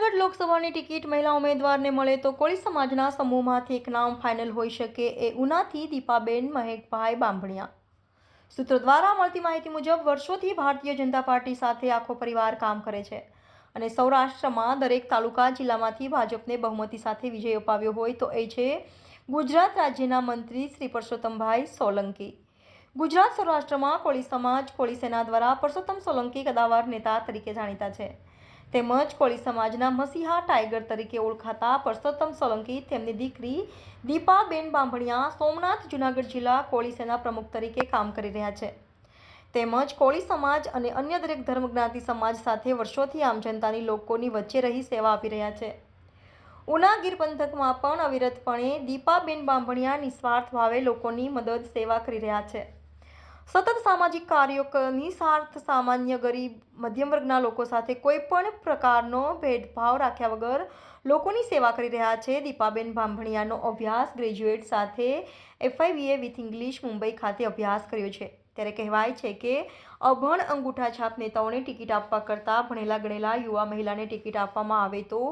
જૂનાગઢ લોકસભાની ટિકિટ મહિલા ઉમેદવારને મળે તો કોળી સમાજના સમૂહમાંથી એક નામ ફાઇનલ હોઈ શકે એ ઉનાથી દીપાબેન મહેકભાઈ બાંભણિયા। સૂત્રો દ્વારા મળતી માહિતી મુજબ વર્ષોથી ભારતીય જનતા પાર્ટી સાથે આખો પરિવાર કામ કરે છે અને સૌરાષ્ટ્રમાં દરેક તાલુકા જિલ્લામાંથી ભાજપને બહુમતી સાથે વિજય અપાવ્યો હોય તો એ છે ગુજરાત રાજ્યના મંત્રી શ્રી પરસોત્તમભાઈ સોલંકી। ગુજરાત સૌરાષ્ટ્રમાં કોળી સમાજ કોળી સેના દ્વારા પરસોત્તમ સોલંકી કદાવર નેતા તરીકે જાણીતા છે તેમજ કોળી સમાજના મસીહા ટાઈગર તરીકે ઓળખાતા પરસોત્તમ સોલંકી તેમની દીકરી દીપાબેન બાંભણિયા સોમનાથ જૂનાગઢ જિલ્લા કોળી સેના પ્રમુખ તરીકે કામ કરી રહ્યા છે તેમજ કોળી સમાજ અને અન્ય દરેક ધર્મ જ્ઞાતિ સમાજ સાથે વર્ષોથી આમ જનતાની લોકોની વચ્ચે રહી સેવા આપી રહ્યા છે। ઉના ગીર પંથકમાં પણ અવિરતપણે દીપાબેન બાંભણિયા નિસ્વાર્થ ભાવે લોકોની મદદ સેવા કરી રહ્યા છે। સતત સામાજિક કાર્યો નિસ્વાર્થ સામાન્ય ગરીબ મધ્યમ વર્ગના લોકો સાથે કોઈ પણ પ્રકારનો ભેદભાવ રાખ્યા વગર લોકોની સેવા કરી રહ્યા છે। દીપાબેન બાંભણિયાનો અભ્યાસ ગ્રેજ્યુએટ સાથે FIBA વિથ ઇંગ્લિશ મુંબઈ ખાતે અભ્યાસ કર્યો છે ત્યારે કહેવાય છે કે અભણ અંગૂઠાછાપ નેતાઓને ટિકિટ આપવા કરતાં ભણેલા ગણેલા યુવા મહિલાને ટિકિટ આપવામાં આવે તો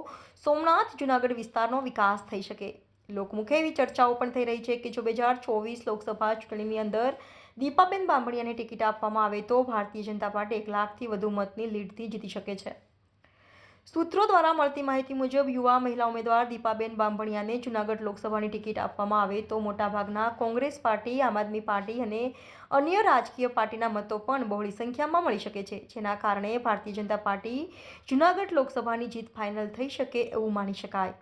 સોમનાથ જૂનાગઢ વિસ્તારનો વિકાસ થઈ શકે। લોકમુખે એવી ચર્ચાઓ પણ થઈ રહી છે કે જો 2024 લોકસભા ચૂંટણીની અંદર દીપાબેન બાંભણિયાને ટિકિટ આપવામાં આવે તો ભારતીય જનતા પાર્ટી 1 લાખથી વધુ મતની લીડથી જીતી શકે છે। સૂત્રો દ્વારા મળતી માહિતી મુજબ યુવા મહિલા ઉમેદવાર દીપાબેન બાંભણિયાને જૂનાગઢ લોકસભાની ટિકિટ આપવામાં આવે તો મોટાભાગના કોંગ્રેસ પાર્ટી આમ આદમી પાર્ટી અને અન્ય રાજકીય પાર્ટીના મતો પણ બહોળી સંખ્યામાં મળી શકે છે જેના કારણે ભારતીય જનતા પાર્ટી જૂનાગઢ લોકસભાની જીત ફાઇનલ થઈ શકે એવું માની શકાય।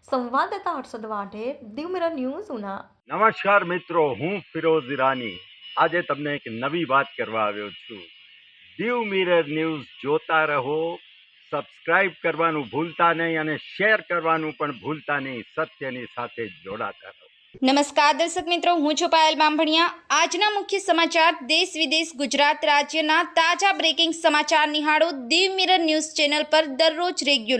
સંવાદદાતા હર્ષદ વાઢેર, દીવ મિરર ન્યૂઝ, ઉના। નમસ્કાર મિત્રો, હું ફિરોઝ ઈરાની આજે તમને એક નવી વાત કરવા આવ્યો છું। દીવ મિરર ન્યૂઝ જોતા રહો, સબસ્ક્રાઇબ કરવાનું ભૂલતા નહીં અને શેર કરવાનું પણ ભૂલતા નહીં। સત્યની સાથે જોડાતા રહો। નમસ્કાર દર્શક મિત્રો, હું છું પાયલ બાંભણિયા। આજના મુખ્ય સમાચાર દેશ વિદેશ ગુજરાત રાજ્યના તાજા બ્રેકિંગ સમાચાર નિહાળો દીવ મિરર ન્યૂઝ ચેનલ પર દરરોજ રેગ્યુલર।